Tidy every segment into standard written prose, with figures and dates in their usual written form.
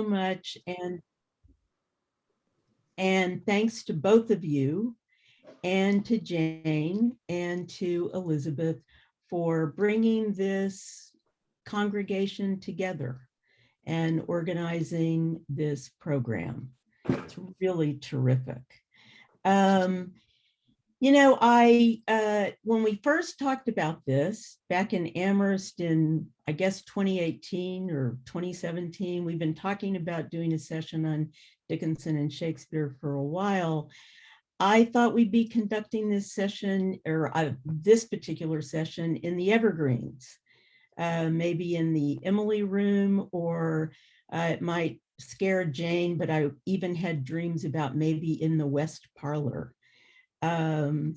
much, and thanks to both of you and to Jane and to Elizabeth for bringing this congregation together and organizing this program. It's really terrific. You know, when we first talked about this back in Amherst in, I guess, 2018 or 2017, we've been talking about doing a session on Dickinson and Shakespeare for a while. I thought we'd be conducting this session, or this particular session, in the Evergreens, maybe in the Emily room, or it might scare Jane, but I even had dreams about maybe in the West Parlor. And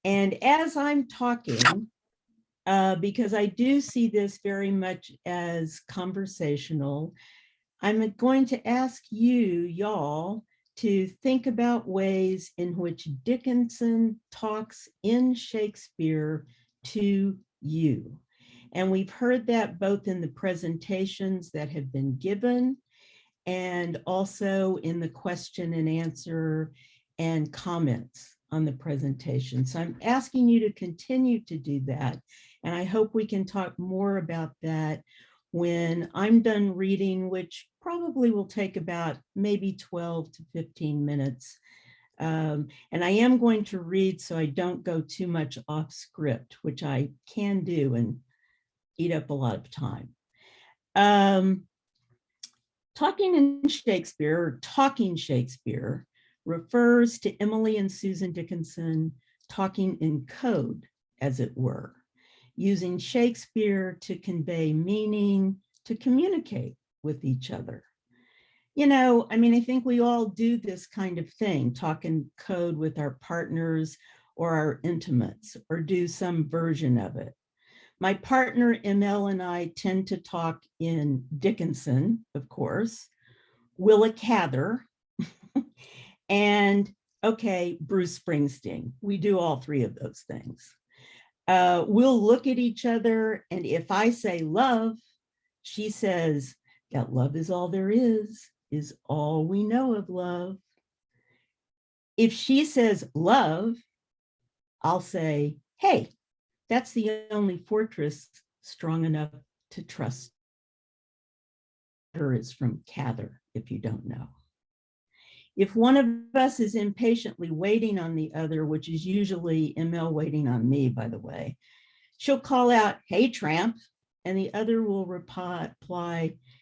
as I'm talking, because I do see this very much as conversational, I'm going to ask y'all, to think about ways in which Dickinson talks in Shakespeare to you. And we've heard that both in the presentations that have been given and also in the question and answer and comments on the presentation. So I'm asking you to continue to do that. And I hope we can talk more about that when I'm done reading, which probably will take about maybe 12 to 15 minutes. And I am going to read so I don't go too much off script, which I can do and eat up a lot of time. Talking in Shakespeare, or talking Shakespeare, refers to Emily and Susan Dickinson talking in code, as it were, using Shakespeare to convey meaning, to communicate with each other. You know, I mean, I think we all do this kind of thing, talk in code with our partners or our intimates, or do some version of it. My partner, ML, and I tend to talk in Dickinson, of course, Willa Cather, and, okay, Bruce Springsteen. We do all three of those things. We'll look at each other, and if I say love, she says that love is all there is all we know of love. If she says love, I'll say, hey, that's the only fortress strong enough to trust. Her is from Cather, if you don't know. If one of us is impatiently waiting on the other, which is usually ML waiting on me, by the way, she'll call out, hey, tramp, and the other will reply,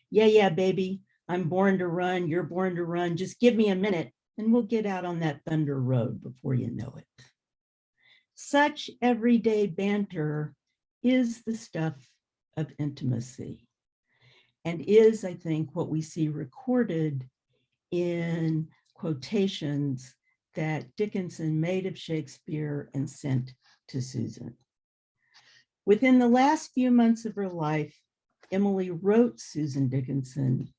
yeah, baby, I'm born to run, you're born to run, just give me a minute, and we'll get out on that thunder road before you know it. Such everyday banter is the stuff of intimacy, and is, I think, what we see recorded in quotations that Dickinson made of Shakespeare and sent to Susan. Within the last few months of her life, Emily wrote Susan Dickinson,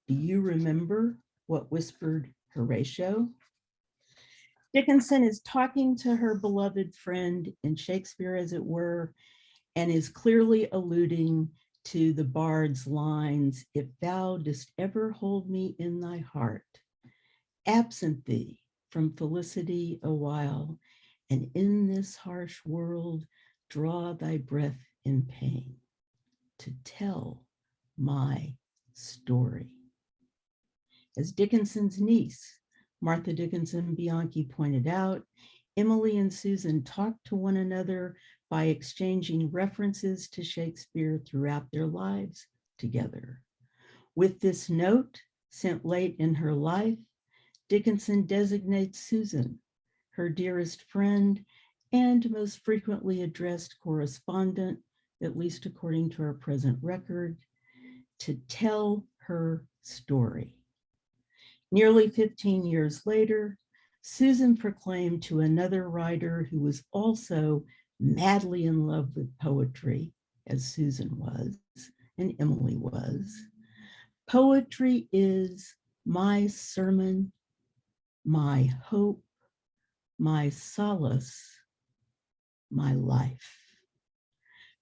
do you remember what whispered Horatio? Dickinson is talking to her beloved friend in Shakespeare, as it were, and is clearly alluding to the bard's lines, if thou didst ever hold me in thy heart, absent thee from felicity a while, and in this harsh world draw thy breath in pain, to tell my story. As Dickinson's niece, Martha Dickinson Bianchi, pointed out, Emily and Susan talked to one another by exchanging references to Shakespeare throughout their lives together. With this note, sent late in her life, Dickinson designates Susan, her dearest friend and most frequently addressed correspondent, at least according to our present record, to tell her story. Nearly 15 years later, Susan proclaimed to another writer who was also madly in love with poetry, as Susan was and Emily was, poetry is my sermon, my hope, my solace, my life.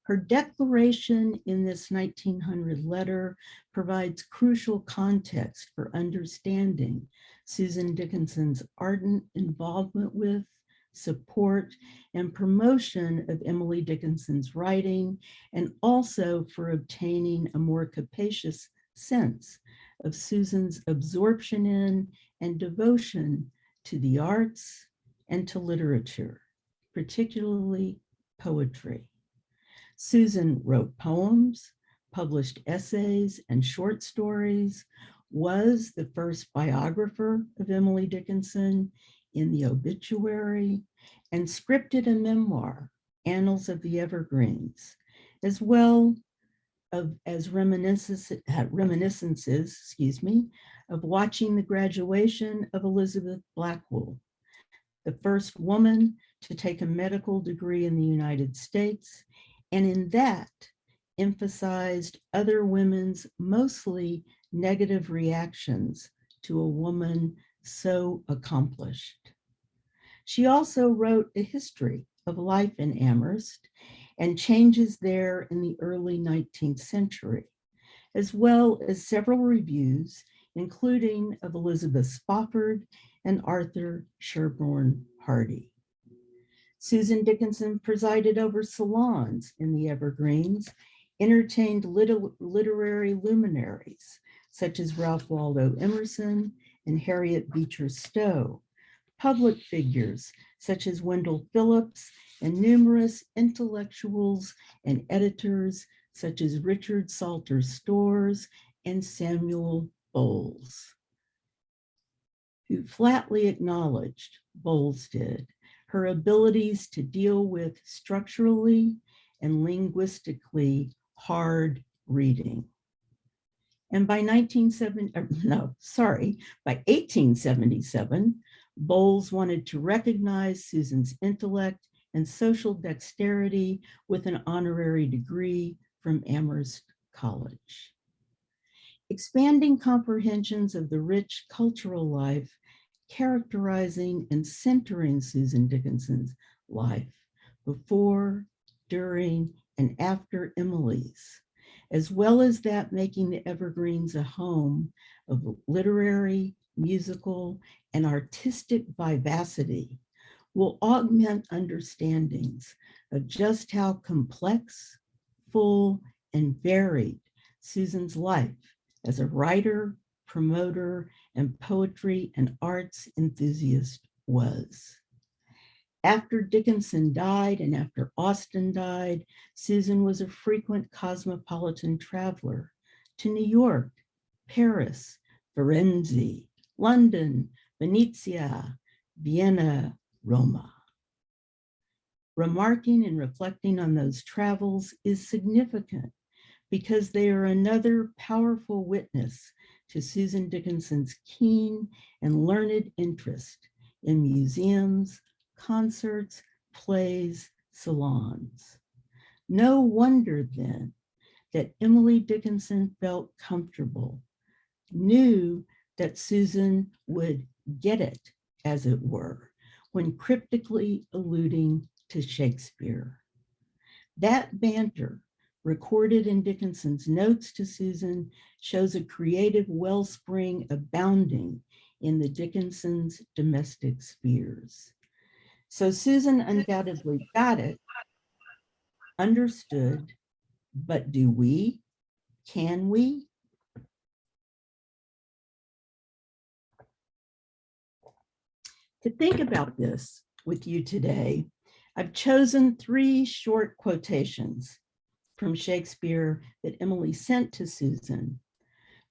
Her declaration in this 1900 letter provides crucial context for understanding Susan Dickinson's ardent involvement with, support, and promotion of Emily Dickinson's writing, and also for obtaining a more capacious sense of Susan's absorption in and devotion to the arts and to literature, particularly poetry. Susan wrote poems, published essays and short stories, was the first biographer of Emily Dickinson in the obituary, and scripted a memoir, Annals of the Evergreens, as well as reminiscences, of watching the graduation of Elizabeth Blackwell, the first woman to take a medical degree in the United States, and in that emphasized other women's mostly negative reactions to a woman so accomplished. She also wrote a history of life in Amherst and changes there in the early 19th century, as well as several reviews, including of Elizabeth Spofford and Arthur Sherborne Hardy. Susan Dickinson presided over salons in the Evergreens, entertained literary luminaries such as Ralph Waldo Emerson and Harriet Beecher Stowe, public figures such as Wendell Phillips, and numerous intellectuals and editors such as Richard Salter Stores and Samuel Bowles, who flatly acknowledged, Bowles did, her abilities to deal with structurally and linguistically hard reading. And by 1877, Bowles wanted to recognize Susan's intellect and social dexterity with an honorary degree from Amherst College. Expanding comprehensions of the rich cultural life characterizing and centering Susan Dickinson's life before, during, and after Emily's, as well as that making the Evergreens a home of literary, musical, and artistic vivacity, will augment understandings of just how complex, full, and varied Susan's life as a writer, promoter, and poetry and arts enthusiast was. After Dickinson died and after Austen died, Susan was a frequent cosmopolitan traveler to New York, Paris, Firenze, London, Venezia, Vienna, Roma. Remarking and reflecting on those travels is significant because they are another powerful witness to Susan Dickinson's keen and learned interest in museums, concerts, plays, salons. No wonder then that Emily Dickinson felt comfortable, knew that Susan would get it, as it were, when cryptically alluding to Shakespeare. That banter, recorded in Dickinson's notes to Susan, shows a creative wellspring abounding in the Dickinson's domestic spheres. So Susan undoubtedly got it, understood, but do we? Can we? To think about this with you today, I've chosen 3 short quotations from Shakespeare that Emily sent to Susan.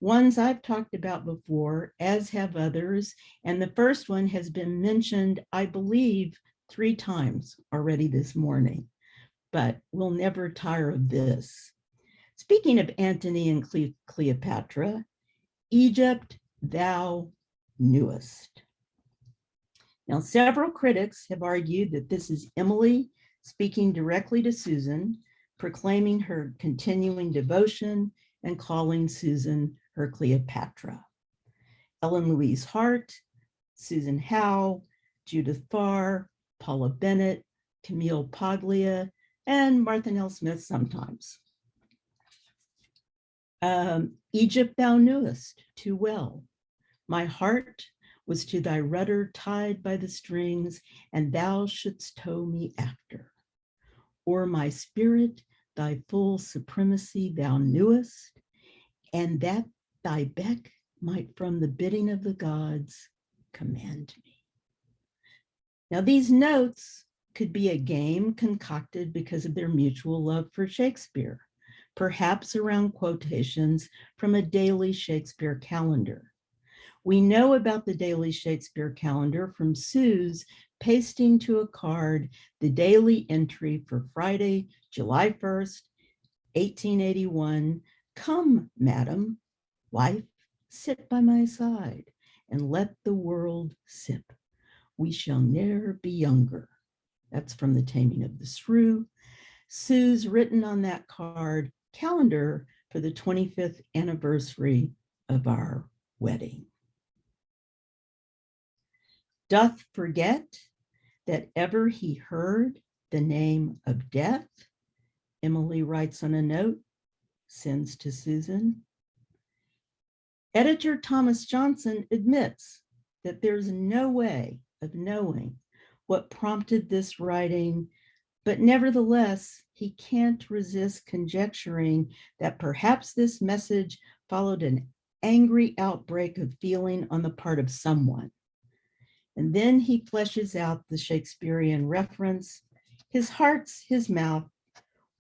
Ones I've talked about before, as have others, and the first one has been mentioned, I believe, 3 times already this morning, but we'll never tire of this. Speaking of Antony and Cleopatra, Egypt thou knewest. Now, several critics have argued that this is Emily speaking directly to Susan, proclaiming her continuing devotion and calling Susan her Cleopatra. Ellen Louise Hart, Susan Howe, Judith Farr, Paula Bennett, Camille Paglia, and Martha Nell Smith sometimes. Egypt thou knewest too well. My heart was to thy rudder tied by the strings, and thou shouldst tow me after. O'er my spirit thy full supremacy thou knewest, and that thy beck might from the bidding of the gods command me. Now these notes could be a game concocted because of their mutual love for Shakespeare, perhaps around quotations from a daily Shakespeare calendar. We know about the daily Shakespeare calendar from Sue's pasting to a card the daily entry for Friday, July 1st, 1881. Come, madam, wife, sit by my side and let the world sip. We shall ne'er be younger. That's from The Taming of the Shrew. Sue's written on that card, calendar for the 25th anniversary of our wedding. Doth forget that ever he heard the name of death, Emily writes on a note, sends to Susan. Editor Thomas Johnson admits that there's no way of knowing what prompted this writing, but nevertheless, he can't resist conjecturing that perhaps this message followed an angry outbreak of feeling on the part of someone. And then he fleshes out the Shakespearean reference, his heart's his mouth,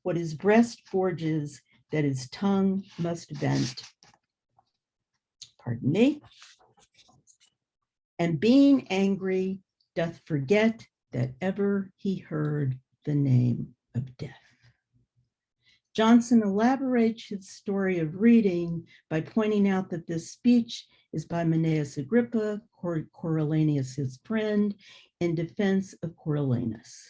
what his breast forges that his tongue must vent. Pardon me. And being angry doth forget that ever he heard the name of death. Johnson elaborates his story of reading by pointing out that this speech is by Menenius Agrippa, Coriolanus his friend, in defense of Coriolanus,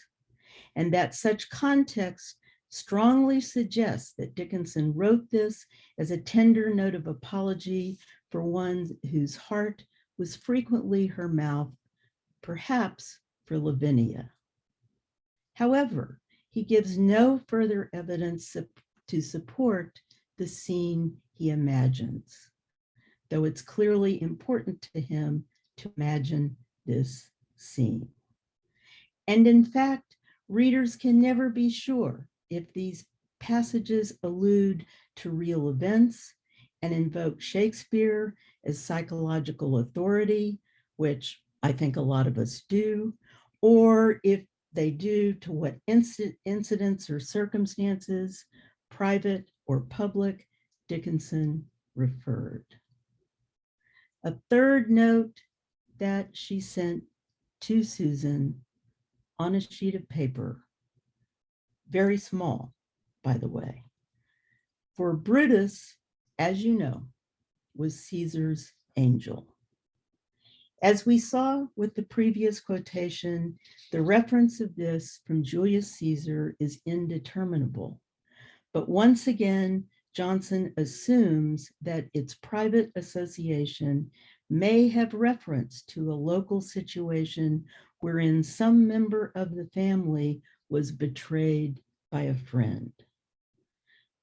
and that such context strongly suggests that Dickinson wrote this as a tender note of apology for one whose heart was frequently her mouth, perhaps for Lavinia. However, he gives no further evidence to support the scene he imagines, though it's clearly important to him to imagine this scene. And in fact, readers can never be sure if these passages allude to real events and invoke Shakespeare as psychological authority, which I think a lot of us do, or if they do to what incidents or circumstances, private or public, Dickinson referred. A third note that she sent to Susan on a sheet of paper, very small, by the way. For Brutus, as you know, was Caesar's angel. As we saw with the previous quotation, the reference of this from Julius Caesar is indeterminable. But once again, Johnson assumes that its private association may have reference to a local situation wherein some member of the family was betrayed by a friend.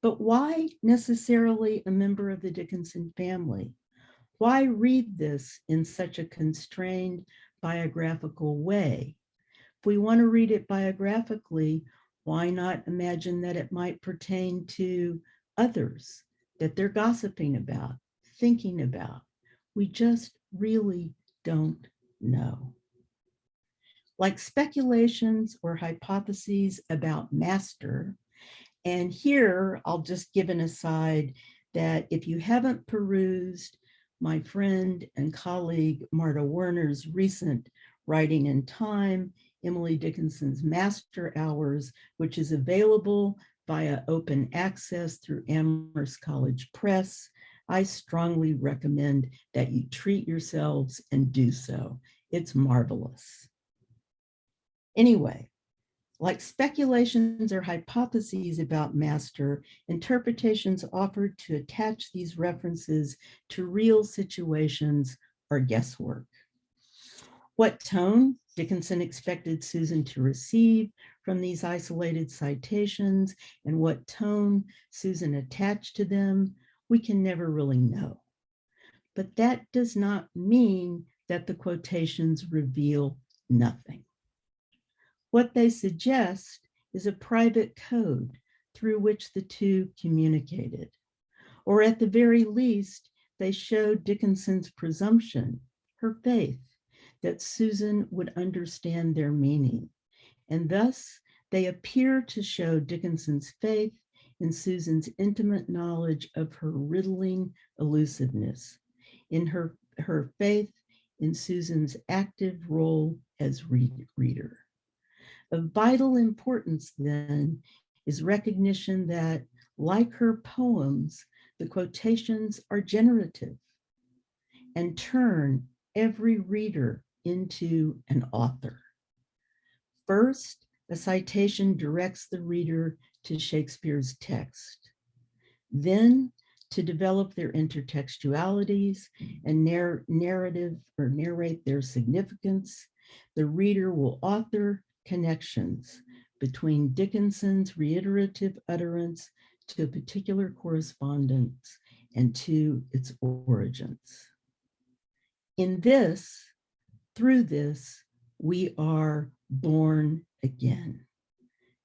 But why necessarily a member of the Dickinson family? Why read this in such a constrained biographical way? If we want to read it biographically, why not imagine that it might pertain to others that they're gossiping about, thinking about? We just really don't know. Like speculations or hypotheses about master, and here I'll just give an aside that if you haven't perused my friend and colleague Marta Werner's recent Writing in Time, Emily Dickinson's Master Hours, which is available via open access through Amherst College Press, I strongly recommend that you treat yourselves and do so. It's marvelous. Anyway, like speculations or hypotheses about master, interpretations offered to attach these references to real situations are guesswork. What tone Dickinson expected Susan to receive from these isolated citations and what tone Susan attached to them, we can never really know. But that does not mean that the quotations reveal nothing. What they suggest is a private code through which the two communicated, or at the very least, they show Dickinson's presumption, her faith, that Susan would understand their meaning. And thus, they appear to show Dickinson's faith in Susan's intimate knowledge of her riddling elusiveness, in her faith in Susan's active role as reader. Of vital importance, then, is recognition that, like her poems, the quotations are generative and turn every reader into an author. First, a citation directs the reader to Shakespeare's text. Then, to develop their intertextualities and narrate their significance, the reader will author connections between Dickinson's reiterative utterance to a particular correspondence and to its origins. Through this, we are born again,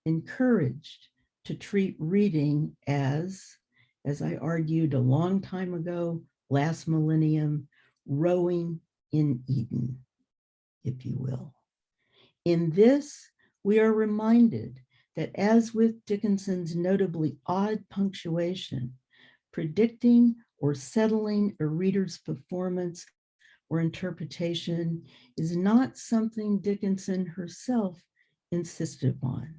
encouraged to treat reading as I argued a long time ago, last millennium, rowing in Eden, if you will. In this, we are reminded that, as with Dickinson's notably odd punctuation, predicting or settling a reader's performance or interpretation is not something Dickinson herself insisted upon.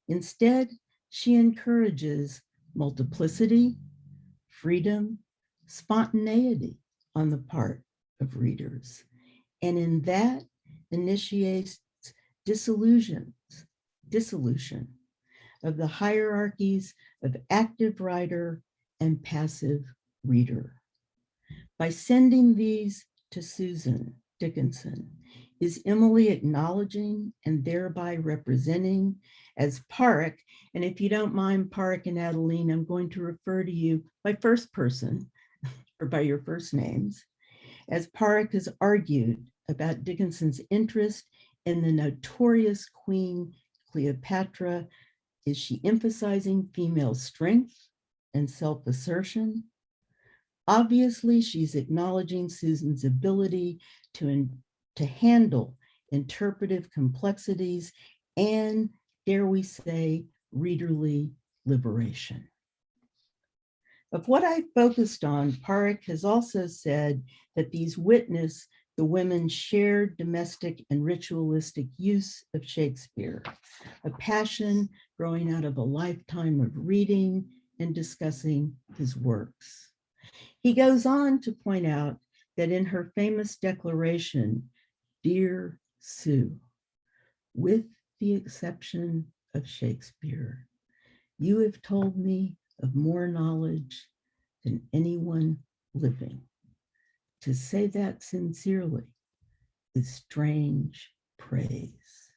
Instead, she encourages multiplicity, freedom, spontaneity on the part of readers, and in that initiates dissolution of the hierarchies of active writer and passive reader. By sending these to Susan Dickinson, is Emily acknowledging and thereby representing as Park, and if you don't mind, Park and Adeline, I'm going to refer to you by first person or by your first names, as Park has argued about Dickinson's interest in the notorious Queen Cleopatra. Is she emphasizing female strength and self-assertion? Obviously, she's acknowledging Susan's ability to handle interpretive complexities and, dare we say, readerly liberation. Of what I focused on, Park has also said that these witness the women's shared domestic and ritualistic use of Shakespeare, a passion growing out of a lifetime of reading and discussing his works. He goes on to point out that in her famous declaration, "Dear Sue, with the exception of Shakespeare, you have told me of more knowledge than anyone living. To say that sincerely is strange praise."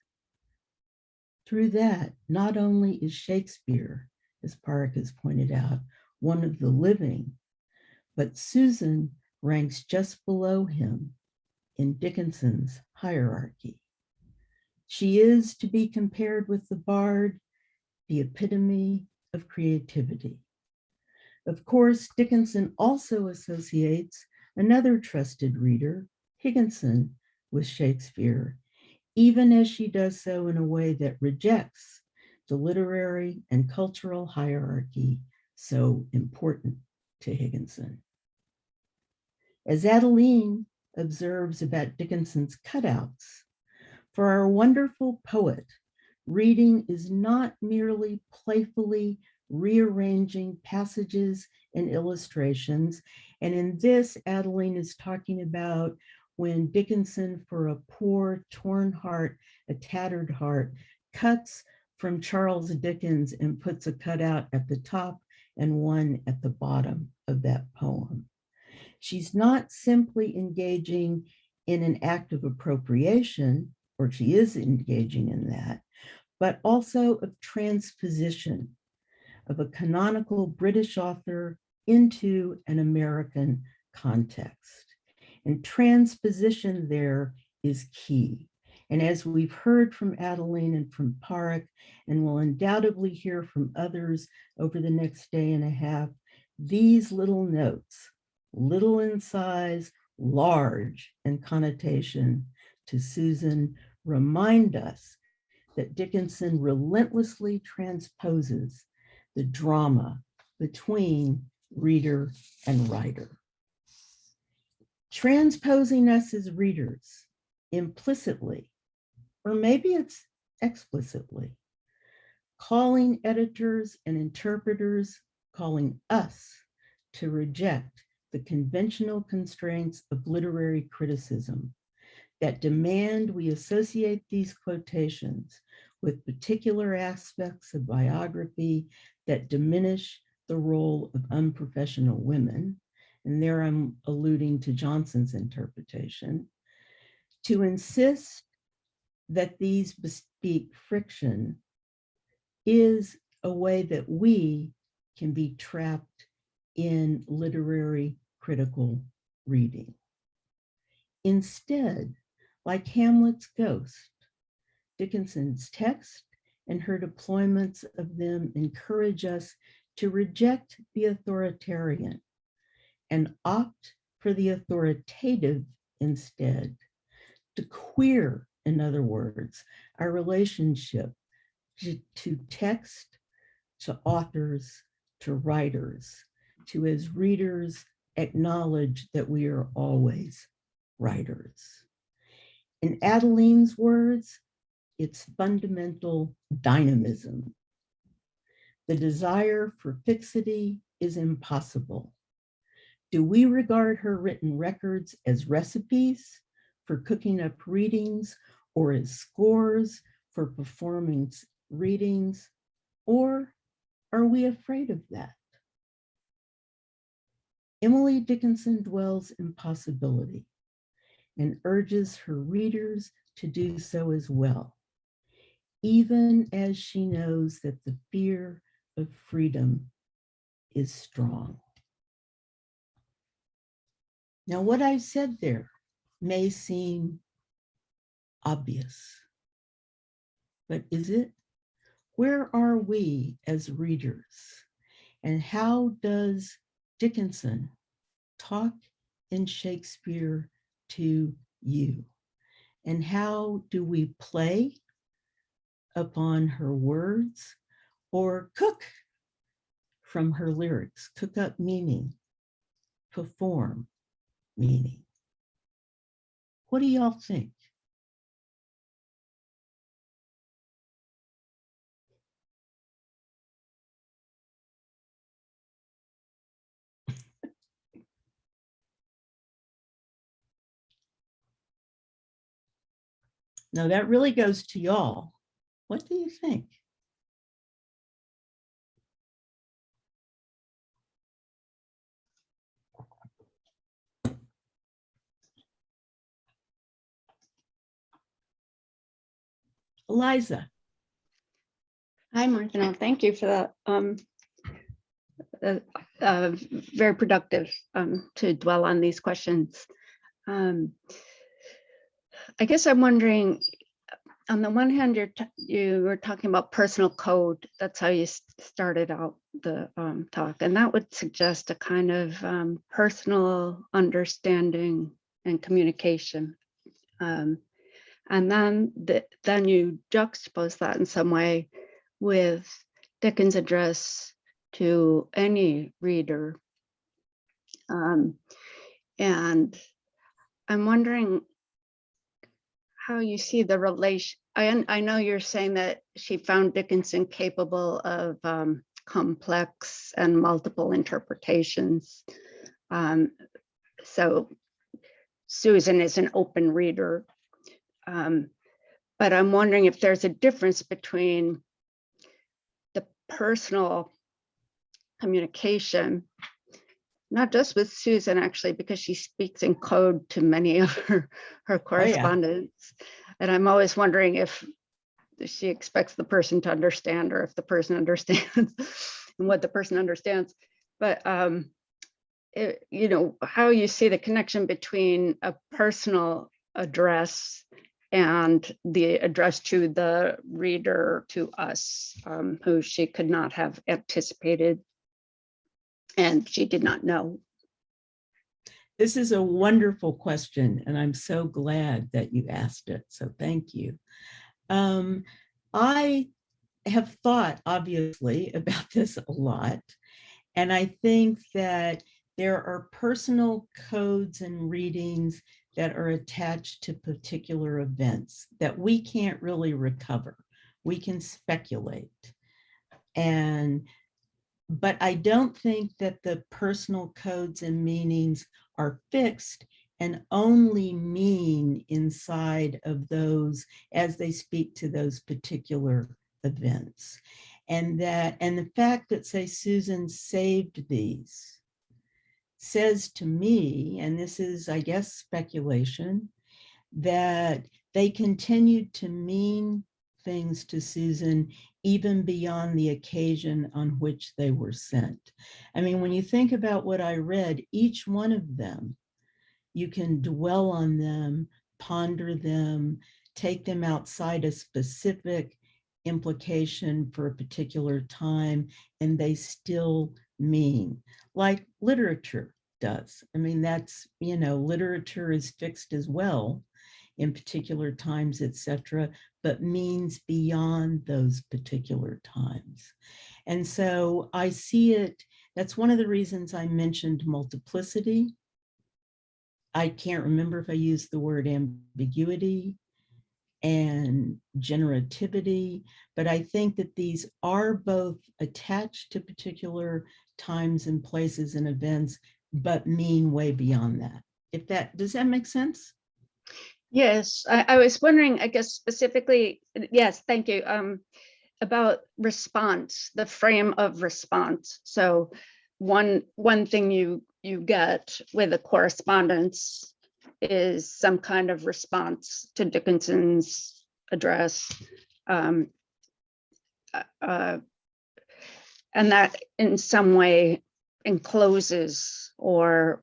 Through that, not only is Shakespeare, as Park has pointed out, one of the living, but Susan ranks just below him in Dickinson's hierarchy. She is to be compared with the bard, the epitome of creativity. Of course, Dickinson also associates another trusted reader, Higginson, with Shakespeare, even as she does so in a way that rejects the literary and cultural hierarchy so important to Higginson. As Adeline observes about Dickinson's cutouts, for our wonderful poet, reading is not merely playfully rearranging passages and illustrations. And in this, Adeline is talking about when Dickinson, for a poor, torn heart, a tattered heart, cuts from Charles Dickens and puts a cutout at the top and one at the bottom of that poem. She's not simply engaging in an act of appropriation, or she is engaging in that, but also of transposition of a canonical British author into an American context. And transposition there is key. And as we've heard from Adeline and from Park, and will undoubtedly hear from others over the next day and a half, these little notes, little in size, large in connotation to Susan, remind us that Dickinson relentlessly transposes the drama between reader and writer. Transposing us as readers implicitly, or maybe it's explicitly, calling editors and interpreters, calling us to reject the conventional constraints of literary criticism that demand we associate these quotations with particular aspects of biography that diminish the role of unprofessional women. And there I'm alluding to Johnson's interpretation, to insist that these bespeak friction is a way that we can be trapped in literary critical reading. Instead, like Hamlet's ghost, Dickinson's text and her deployments of them encourage us to reject the authoritarian and opt for the authoritative instead, to queer, in other words, our relationship to text, to authors, to writers, to as readers acknowledge that we are always writers. In Adeline's words, it's fundamental dynamism. The desire for fixity is impossible. Do we regard her written records as recipes for cooking up readings, or as scores for performing readings, or are we afraid of that? Emily Dickinson dwells in possibility and urges her readers to do so as well, even as she knows that the fear of freedom is strong. Now, what I said there may seem obvious, but is it? Where are we as readers? And how does Dickinson talk in Shakespeare to you? And how do we play upon her words or cook from her lyrics, cook up meaning, perform meaning? What do y'all think? Now that really goes to y'all. What do you think? Eliza. Hi, Martina. Thank you for that. Very productive to dwell on these questions. I guess I'm wondering, on the one hand, you were talking about personal code. That's how you started out the talk. And that would suggest a kind of personal understanding and communication. And then you juxtapose that in some way with Dickens' address to any reader. And I'm wondering how you see the relation. I know you're saying that she found Dickinson capable of complex and multiple interpretations. So Susan is an open reader. But I'm wondering if there's a difference between the personal communication, not just with Susan actually, because she speaks in code to many of her correspondents. Oh, yeah. And I'm always wondering if she expects the person to understand, or if the person understands and what the person understands. But you know, how you see the connection between a personal address and the address to the reader, to us, who she could not have anticipated and she did not know. This is a wonderful question, and I'm so glad that you asked it. So thank you. I have thought, obviously, about this a lot, and I think that there are personal codes and readings that are attached to particular events that we can't really recover. We can speculate. But I don't think that the personal codes and meanings are fixed and only mean inside of those as they speak to those particular events. And the fact that, say, Susan saved these says to me, and this is, I guess, speculation, that they continued to mean things to Susan even beyond the occasion on which they were sent. I mean, when you think about what I read, each one of them, you can dwell on them, ponder them, take them outside a specific implication for a particular time, and they still mean, like literature does. I mean, that's, you know, literature is fixed as well in particular times, etc., but means beyond those particular times. And so I see it, that's one of the reasons I mentioned multiplicity. I can't remember if I used the word ambiguity and generativity, but I think that these are both attached to particular times and places and events, but mean way beyond that. If that, does that make sense? Yes, I was wondering, I guess specifically, yes, thank you, about response, the frame of response. So one thing you get with a correspondence is some kind of response to Dickinson's address. And that in some way encloses or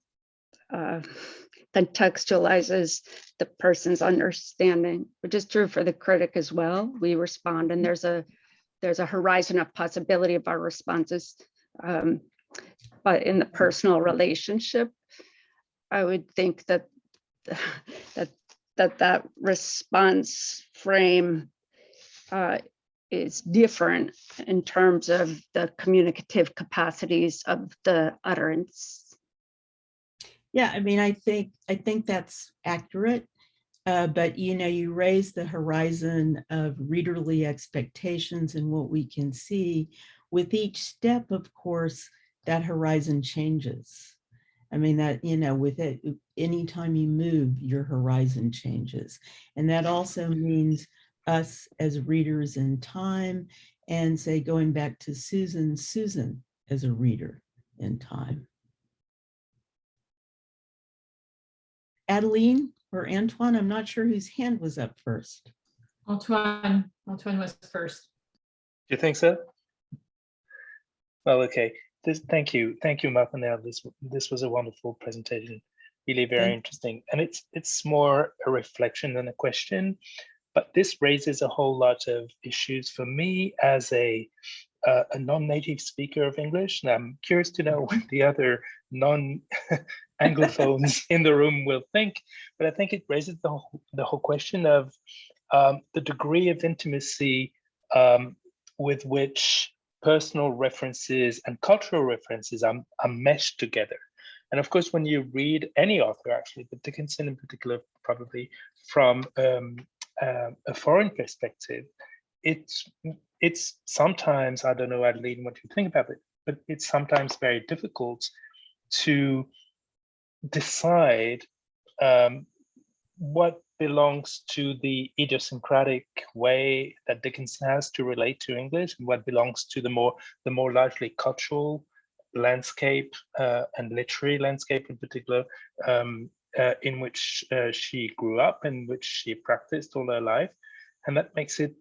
contextualizes the person's understanding, which is true for the critic as well. We respond, and there's a horizon of possibility of our responses. But in the personal relationship, I would think that that response frame is different in terms of the communicative capacities of the utterance. Yeah, I mean, I think that's accurate, but you know, you raise the horizon of readerly expectations and what we can see. With each step, of course, that horizon changes. I mean, that, you know, with it, anytime you move, your horizon changes. And that also means us as readers in time, and say, going back to Susan as a reader in time. Adeline or Antoine, I'm not sure whose hand was up first. Antoine was first. Do you think so? Well, okay. Thank you, Martha. This was a wonderful presentation, really very interesting, and it's more a reflection than a question. But this raises a whole lot of issues for me as a non-native speaker of English, and I'm curious to know what the other non-Anglophones in the room will think. But I think it raises the whole question of the degree of intimacy with which personal references and cultural references are meshed together. And of course, when you read any author, actually, but Dickinson in particular, probably from a foreign perspective, it's sometimes, I don't know, Adeline, what you think about it, but it's sometimes very difficult to decide what belongs to the idiosyncratic way that Dickinson has to relate to English, and what belongs to the more largely cultural landscape and literary landscape in particular, in which she grew up, in which she practiced all her life. And that makes it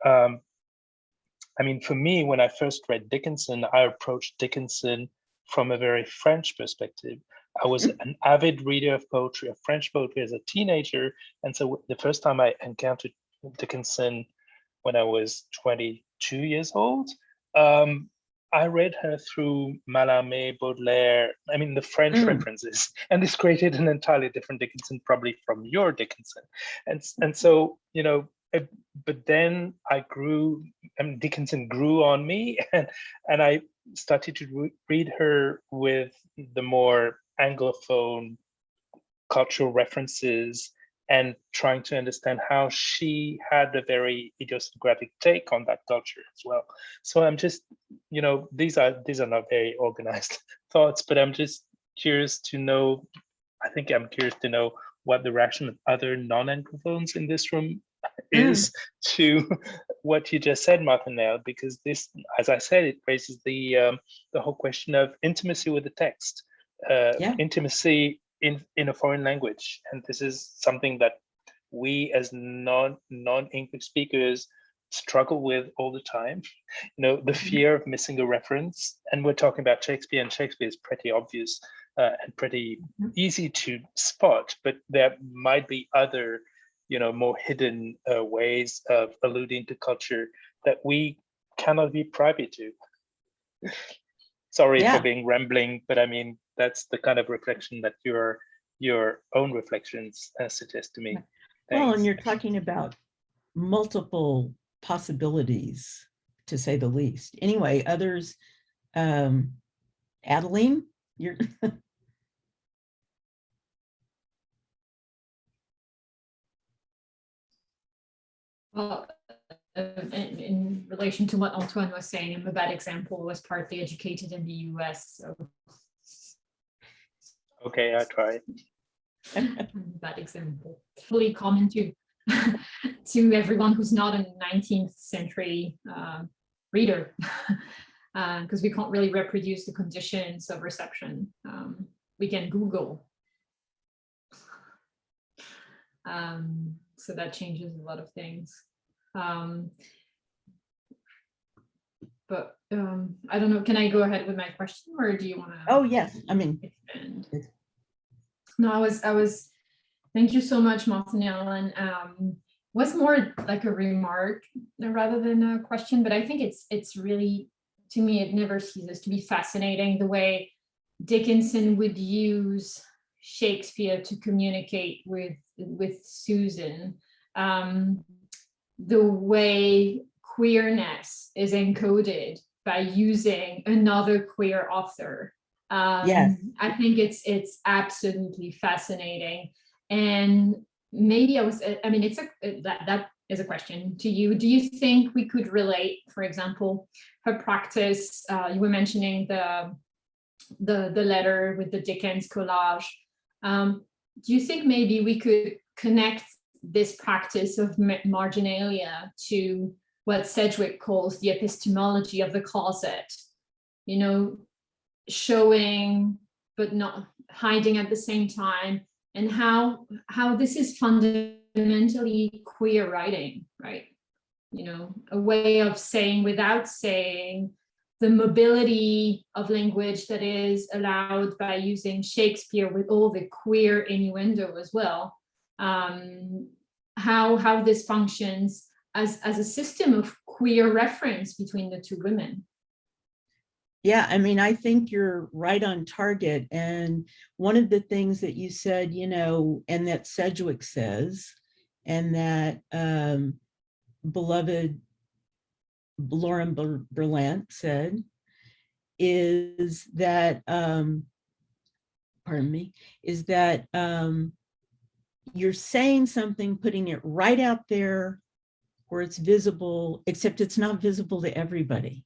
I mean, for me, when I first read Dickinson, I approached Dickinson from a very French perspective. I was an avid reader of poetry, of French poetry as a teenager. And so the first time I encountered Dickinson when I was 22 years old, I read her through Mallarmé, Baudelaire, I mean, the French references, and this created an entirely different Dickinson, probably from your Dickinson. And so, you know, but then I grew, and Dickinson grew on me, and I started to read her with the more Anglophone cultural references and trying to understand how she had a very idiosyncratic take on that culture as well. So I'm just, you know, these are not very organized thoughts, but I'm just curious to know, I think I'm curious to know what the reaction of other non-Anglophones in this room is to what you just said, Martinelle, because this, as I said, it raises the whole question of intimacy with the text, intimacy in a foreign language, and this is something that we as non-English speakers struggle with all the time. You know, the fear of missing a reference, and we're talking about Shakespeare, and Shakespeare is pretty obvious and pretty easy to spot, but there might be other, you know, more hidden ways of alluding to culture that we cannot be privy to. Sorry for being rambling, but I mean, that's the kind of reflection that your own reflections suggest to me. Thanks. Well, and you're talking about multiple possibilities, to say the least. Anyway, others, Adeline, you're Well, in relation to what Antoine was saying, I'm a bad example, was partly educated in the US. So. Okay, I try. Bad example. Really common to to everyone who's not a 19th century reader, because we can't really reproduce the conditions of reception. We can Google. So that changes a lot of things. But I don't know, can I go ahead with my question, or do you want to? Oh, yes, I mean. Expand? No, I was, thank you so much, Martinelle, and was more like a remark rather than a question, but I think it's really, to me, it never ceases to be fascinating the way Dickinson would use Shakespeare to communicate with Susan, the way queerness is encoded by using another queer author. Yes. I think it's absolutely fascinating, and maybe that is a question to you. Do you think we could relate, for example, her practice? You were mentioning the letter with the Dickens collage. Do you think maybe we could connect this practice of marginalia to what Sedgwick calls the epistemology of the closet? You know, showing but not hiding at the same time, and how this is fundamentally queer writing, right? You know, a way of saying without saying, the mobility of language that is allowed by using Shakespeare with all the queer innuendo as well. How this functions as a system of queer reference between the two women. Yeah, I mean, I think you're right on target. And one of the things that you said, you know, and that Sedgwick says, and that beloved Lauren Berlant said, is that, you're saying something, putting it right out there where it's visible, except it's not visible to everybody.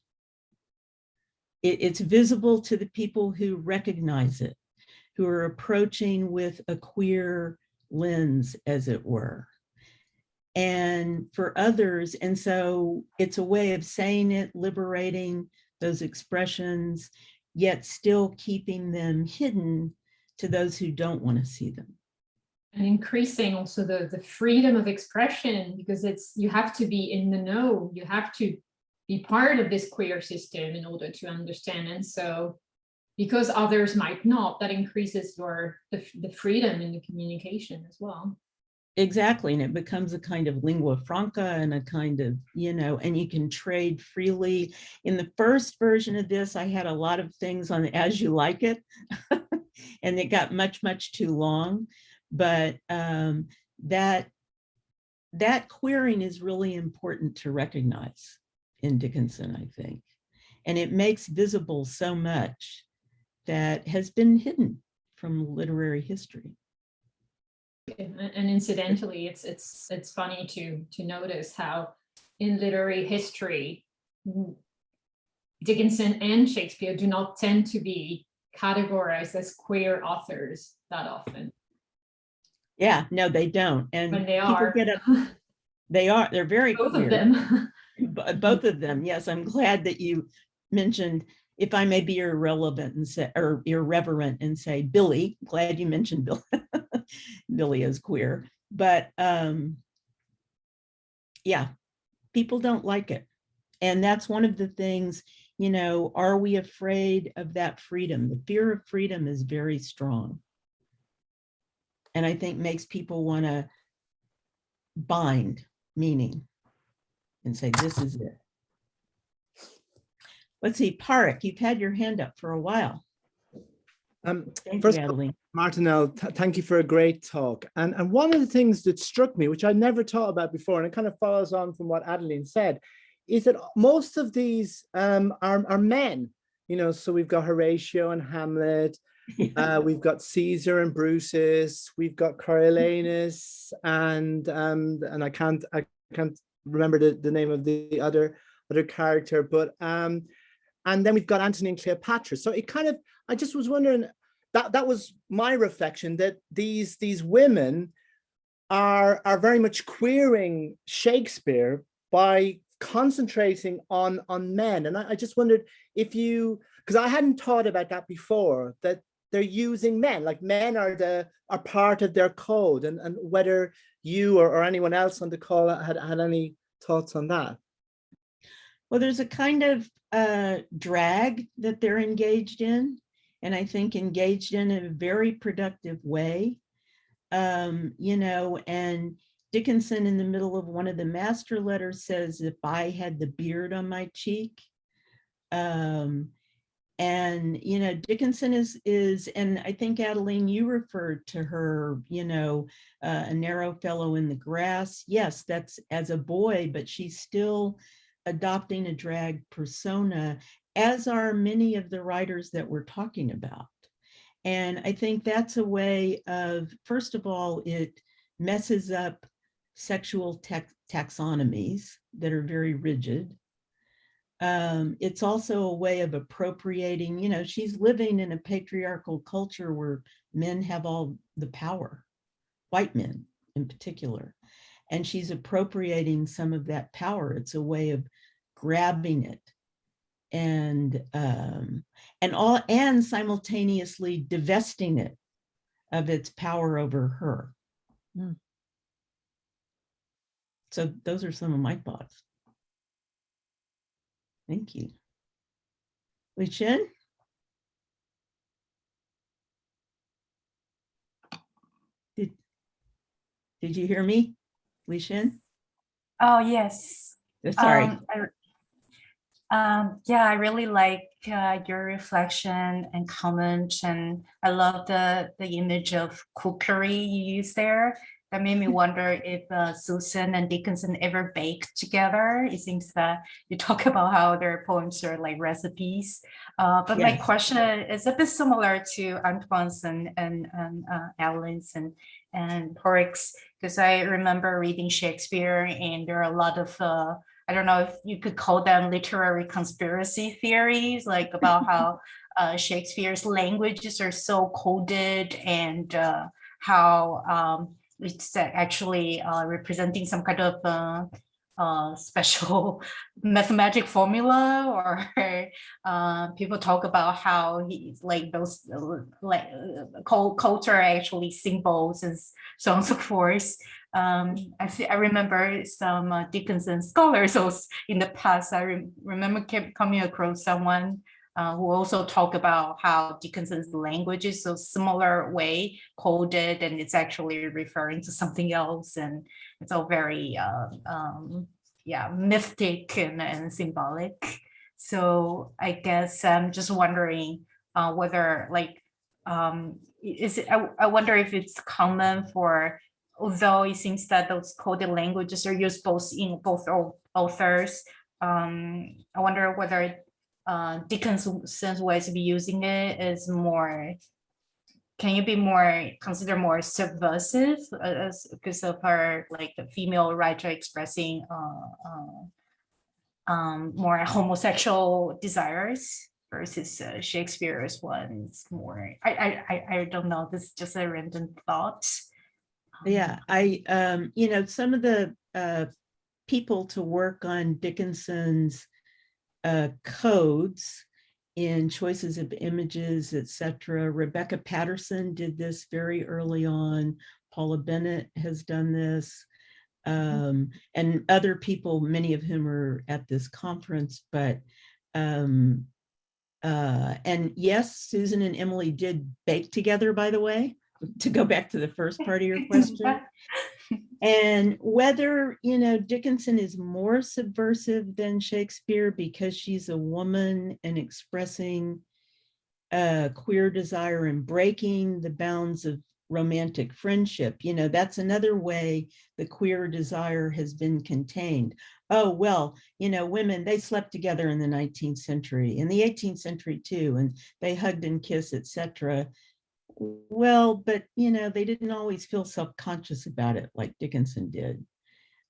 It's visible to the people who recognize it, who are approaching with a queer lens, as it were. And for others, and so it's a way of saying it, liberating those expressions, yet still keeping them hidden to those who don't want to see them. and increasing also the freedom of expression, because you have to be in the know, you have to be part of this queer system in order to understand. And so because others might not, that increases the freedom in the communication as well. Exactly, and it becomes a kind of lingua franca and a kind of, and you can trade freely. In the first version of this, I had a lot of things on As You Like It, and it got much, much too long. But that queering is really important to recognize in Dickinson, I think. And it makes visible so much that has been hidden from literary history. And incidentally, it's funny to notice how in literary history, Dickinson and Shakespeare do not tend to be categorized as queer authors that often. Yeah, no, they don't. And when they people are, get up, they're very both queer. of them. Both of them, yes. I'm glad that you mentioned, if I may be irrelevant and say, or irreverent and say, Billy, glad you mentioned Billy. Billy is queer, but yeah, people don't like it. And that's one of the things, are we afraid of that freedom? The fear of freedom is very strong. And I think makes people want to bind meaning and say, this is it. Let's see, Parik, you've had your hand up for a while. Thank you, Adeline. Martinelle, thank you for a great talk. And one of the things that struck me, which I never thought about before, and it kind of follows on from what Adeline said, is that most of these are men. So we've got Horatio and Hamlet, we've got Caesar and Brutus, we've got Coriolanus, and I can't remember the name of the other character, but and then we've got Antony and Cleopatra. So it kind of, I just was wondering, that was my reflection, that these women are very much queering Shakespeare by concentrating on men. And I just wondered if because I hadn't thought about that before, that they're using men, like men are part of their code, and whether you or anyone else on the call had any thoughts on that. Well, there's a kind of drag that they're engaged in, and I think engaged in a very productive way. And Dickinson, in the middle of one of the master letters, says, if I had the beard on my cheek. And Dickinson is, and I think, Adeline, you referred to her, a narrow fellow in the grass. Yes, that's as a boy, but she's still adopting a drag persona, as are many of the writers that we're talking about. And I think that's a way of, first of all, it messes up sexual taxonomies that are very rigid. It's also a way of appropriating, she's living in a patriarchal culture where men have all the power, white men in particular, and she's appropriating some of that power. It's a way of grabbing it and simultaneously divesting it of its power over her. Mm. So those are some of my thoughts. Thank you. Li Shin? Did you hear me, Li Shin? Oh, yes. Sorry. I really like your reflection and comment, and I love the image of cookery you use there. That made me wonder if Susan and Dickinson ever baked together. It seems that you talk about how their poems are like recipes. But yes. My question is a bit similar to Antoine's and Adeline's and Poetics, because I remember reading Shakespeare, and there are a lot of I don't know if you could call them literary conspiracy theories, like about how Shakespeare's languages are so coded, and how it's actually representing some kind of special mathematic formula, or people talk about how he's like those culture actually symbols and so on and so forth. I remember some Dickinson scholars also in the past. I remember coming across someone who also talk about how Dickinson's language is a similar way coded, and it's actually referring to something else, and it's all very mystic and symbolic. So I guess I'm just wondering whether I wonder if it's common for, although it seems that those coded languages are used in both authors, I wonder whether Dickinson's ways of using it is more, can you be considered more subversive because of her the female writer expressing more homosexual desires versus Shakespeare's ones more, I don't know, this is just a random thought. Yeah, some of the people to work on Dickinson's codes in choices of images, etc. Rebecca Patterson did this very early on. Paula Bennett has done this, and other people, many of whom are at this conference. But and yes, Susan and Emily did bake together, by the way, to go back to the first part of your question. And whether, Dickinson is more subversive than Shakespeare because she's a woman and expressing queer desire and breaking the bounds of romantic friendship, that's another way the queer desire has been contained. Oh, well, women, they slept together in the 19th century, in the 18th century too, and they hugged and kissed, etc. Well, but they didn't always feel self-conscious about it like Dickinson did.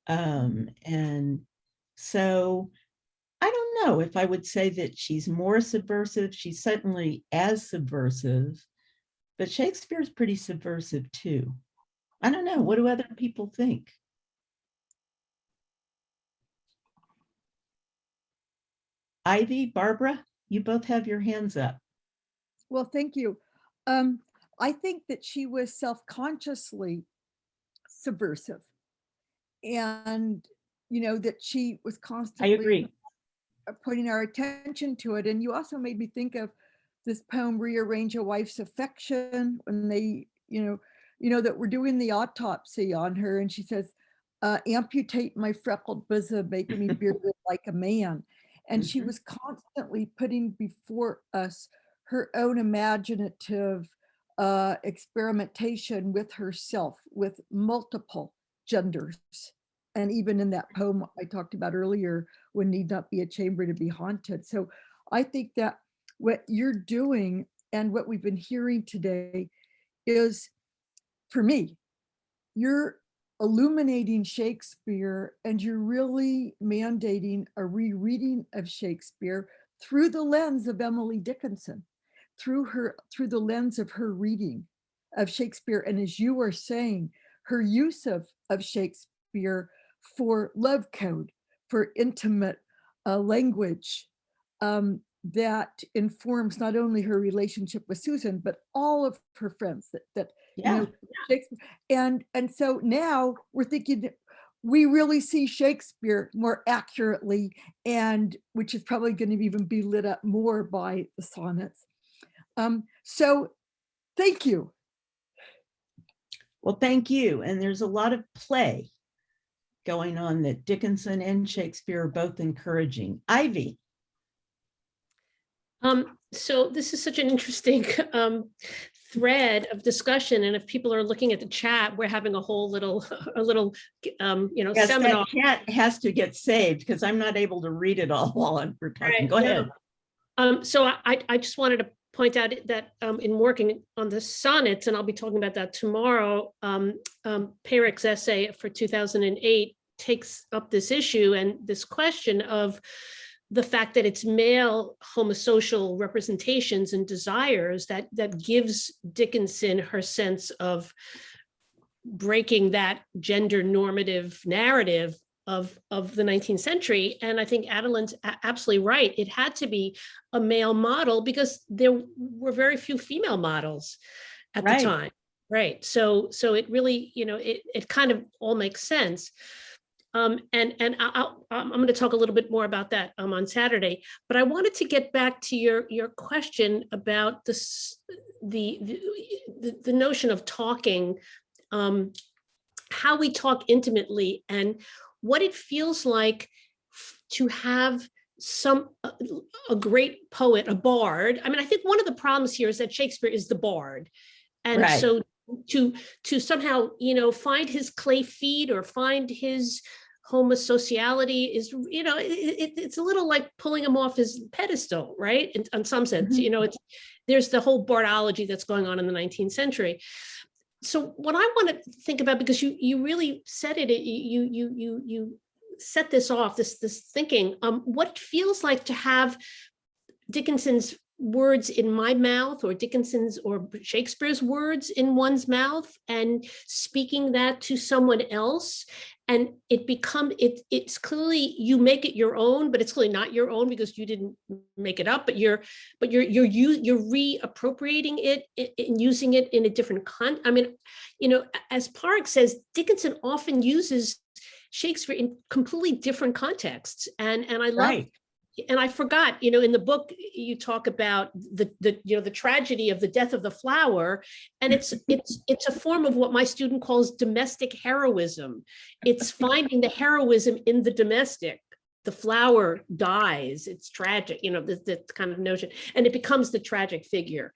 And so I don't know if I would say that she's more subversive. She's certainly as subversive, but Shakespeare's pretty subversive too. I don't know. What do other people think? Ivy, Barbara, you both have your hands up. Well, thank you. I think that she was self-consciously subversive, and that she was constantly, I agree, putting our attention to it. And you also made me think of this poem, Rearrange a Wife's Affection, when they, that we're doing the autopsy on her, and she says, amputate my freckled bosom, making me bearded like a man. And she was constantly putting before us her own imaginative experimentation with herself, with multiple genders. And even in that poem I talked about earlier, One Need Not Be a Chamber to Be Haunted. So I think that what you're doing and what we've been hearing today is, for me, you're illuminating Shakespeare, and you're really mandating a rereading of Shakespeare through the lens of Emily Dickinson, through the lens of her reading of Shakespeare. And as you were saying, her use of Shakespeare for love code, for intimate language that informs not only her relationship with Susan, but all of her friends that Shakespeare. And so now we're thinking we really see Shakespeare more accurately, and which is probably going to even be lit up more by the sonnets. So thank you. Well, thank you. And there's a lot of play going on that Dickinson and Shakespeare are both encouraging. Ivy. So this is such an interesting thread of discussion, and if people are looking at the chat, we're having a whole little Yes, seminar. That chat has to get saved because I'm not able to read it all while we're talking. Right, go ahead. So I just wanted to point out that in working on the sonnets, and I'll be talking about that tomorrow, Perrick's essay for 2008 takes up this issue and this question of the fact that it's male homosocial representations and desires that gives Dickinson her sense of breaking that gender normative narrative of the 19th century. And I think Adeline's absolutely right. It had to be a male model because there were very few female models at the time. Right. So it really, it kind of all makes sense. I'm going to talk a little bit more about that on Saturday, but I wanted to get back to your question about this, the notion of talking, how we talk intimately, and what it feels like to have a great poet, a bard. I mean, I think one of the problems here is that Shakespeare is the bard, and so to somehow find his clay feet or find his homosociality is it's a little like pulling him off his pedestal, right? In some sense, there's the whole bardology that's going on in the 19th century. So what I want to think about, because you really said it, you set this off, this thinking, what it feels like to have Dickinson's words in my mouth, or Dickinson's or Shakespeare's words in one's mouth, and speaking that to someone else, and it's clearly you make it your own, but it's clearly not your own because you didn't make it up, but you're reappropriating it and using it in a different I mean, as Park says, Dickinson often uses Shakespeare in completely different contexts, and I love. And I forgot, in the book you talk about the tragedy of the death of the flower, and it's a form of what my student calls domestic heroism. It's finding the heroism in the domestic. The flower dies; it's tragic, this kind of notion, and it becomes the tragic figure.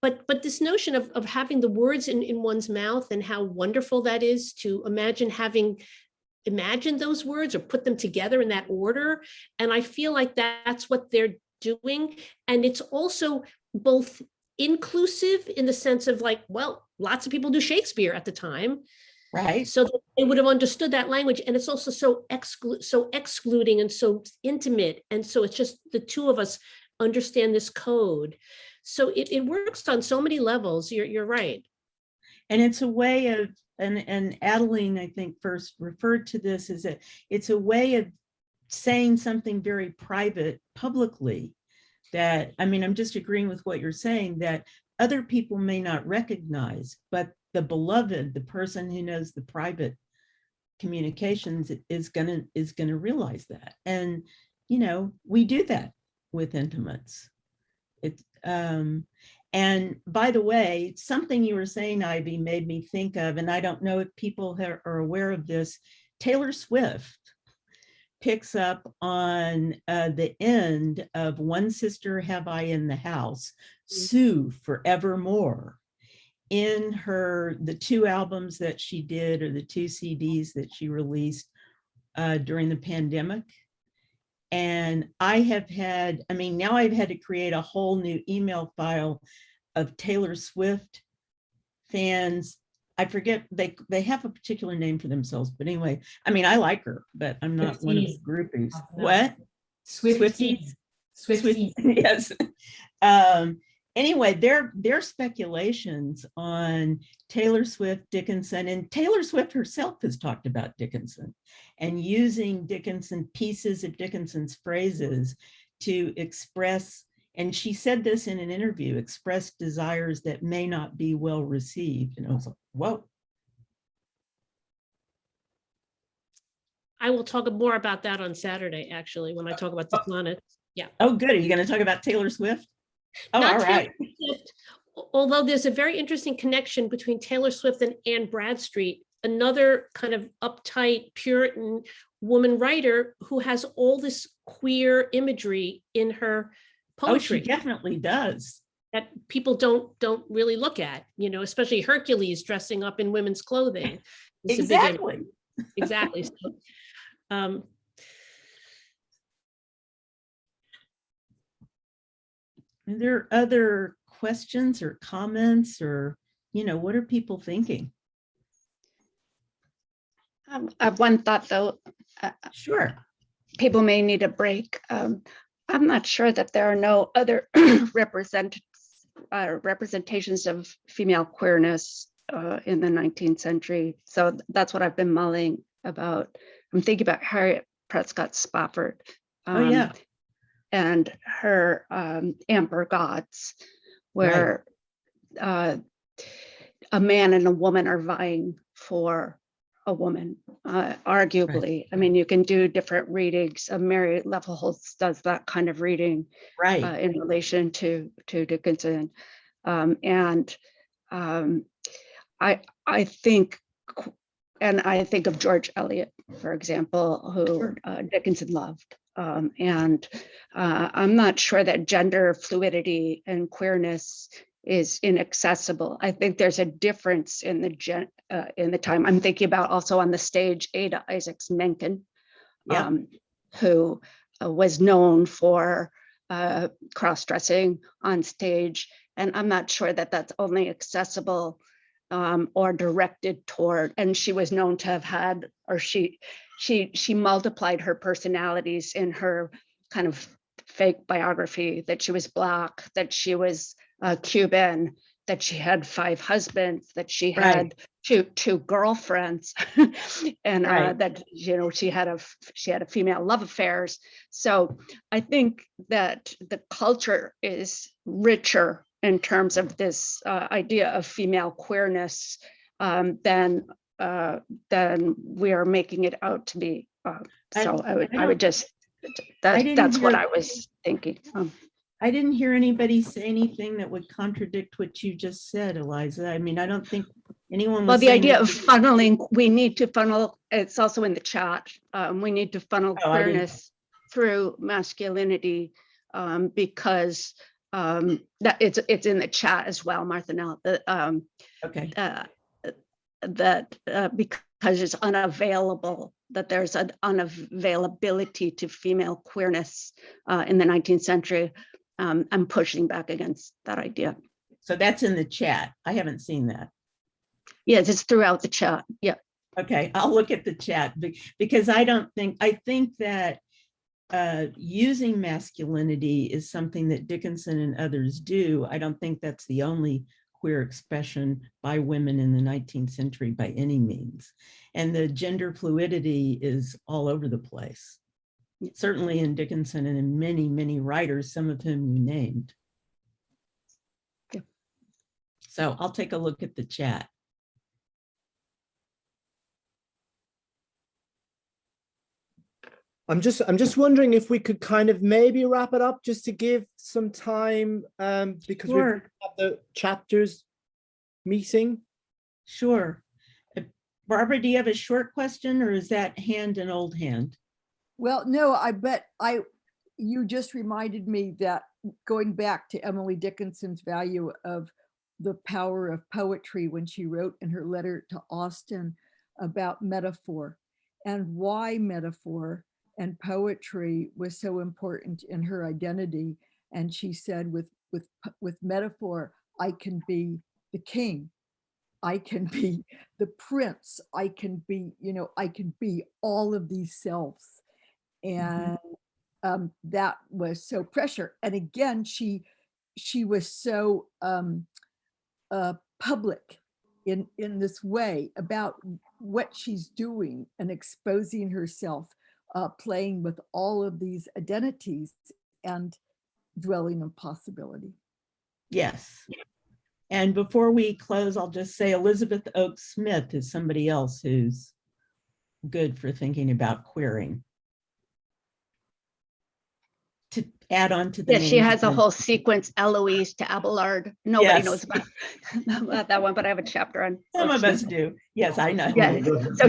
But this notion of having the words in one's mouth, and how wonderful that is to imagine those words or put them together in that order. And I feel like that's what they're doing. And it's also both inclusive in the sense of lots of people do Shakespeare at the time. Right. So that they would have understood that language. And it's also so excluding and so intimate. And so it's just the two of us understand this code. So it works on so many levels. You're right. And it's a way of, and Adeline, I think, first referred to this as it's a way of saying something very private publicly that, I mean, I'm just agreeing with what you're saying, that other people may not recognize, but the beloved, the person who knows the private communications is gonna realize that. And, we do that with intimates. It's, and by the way, something you were saying, Ivy, made me think of, and I don't know if people are aware of this, Taylor Swift picks up on the end of One Sister Have I in the House, Sue Forevermore, in the 2 albums that she did, or the 2 CDs that she released during the pandemic. And now I've had to create a whole new email file of Taylor Swift fans. I forget, they have a particular name for themselves, but anyway, I mean, I like her, but I'm not one of the groupies. Oh, no. What? Swifties. Yes. Anyway, their speculations on Taylor Swift, Dickinson, and Taylor Swift herself has talked about Dickinson and using Dickinson, pieces of Dickinson's phrases to express, and she said this in an interview, express desires that may not be well received. And I was like, whoa. I will talk more about that on Saturday, actually, when I talk about the sonnet. Yeah. Oh, good. Are you going to talk about Taylor Swift? Oh, Not all right. Swift, although there's a very interesting connection between Taylor Swift and Anne Bradstreet, another kind of uptight Puritan woman writer who has all this queer imagery in her poetry. Oh, she definitely does. That people don't really look at, especially Hercules dressing up in women's clothing. It's exactly. Exactly. So, are there other questions or comments, or, what are people thinking? I have one thought, though. Sure. People may need a break. I'm not sure that there are no other representations of female queerness in the 19th century. So that's what I've been mulling about. I'm thinking about Harriet Prescott Spofford. Oh, yeah. And her Amber Gods, where a man and a woman are vying for a woman, arguably. I mean, you can do different readings. Mary Levenholtz does that kind of reading in relation to Dickinson. I think, and I think of George Eliot, for example, who Dickinson loved. I'm not sure that gender fluidity and queerness is inaccessible. I think there's a difference in the time. I'm thinking about also on the stage Ada Isaacs Menken, who was known for cross-dressing on stage, and I'm not sure that that's only accessible or directed toward. And she was known to have had, or she multiplied her personalities in her kind of fake biography, that she was Black, that she was Cuban, that she had 5 husbands, that she had two girlfriends, and that she had a female love affairs. So I think that the culture is richer in terms of this idea of female queerness than we are making it out to be. So I would just, that's what I was thinking. I didn't hear anybody say anything that would contradict what you just said, Eliza. I mean, I don't think anyone was. Well, the idea of funneling, we need to funnel, it's also in the chat. We need to funnel queerness through masculinity because that it's in the chat as well, Martha Nell. Because it's unavailable, that there's an unavailability to female queerness in the 19th century. I'm pushing back against that idea. So that's in the chat. I haven't seen that. Yes, it's throughout the chat. Yeah. Okay, I'll look at the chat because I think that using masculinity is something that Dickinson and others do. I don't think that's the only queer expression by women in the 19th century by any means. And the gender fluidity is all over the place. Certainly in Dickinson and in many, many writers, some of whom you named. Yeah. So I'll take a look at the chat. I'm just wondering if we could kind of maybe wrap it up just to give some time because we have the chapters meeting. Sure. Barbara, do you have a short question or is that hand an old hand? Well, no, you just reminded me that going back to Emily Dickinson's value of the power of poetry when she wrote in her letter to Austin about metaphor and why metaphor and poetry was so important in her identity. And she said, with metaphor, I can be the king, I can be the prince, I can be, I can be all of these selves. And that was so pressure. And again, she was so public in this way about what she's doing and exposing herself, playing with all of these identities and dwelling on possibility. Yes. And before we close, I'll just say Elizabeth Oakes Smith is somebody else who's good for thinking about queering. To add on to the she has a whole sequence, Eloise to Abelard. Nobody knows about that one, but I have a chapter on. Some of us do. Yes, I know. Yes. So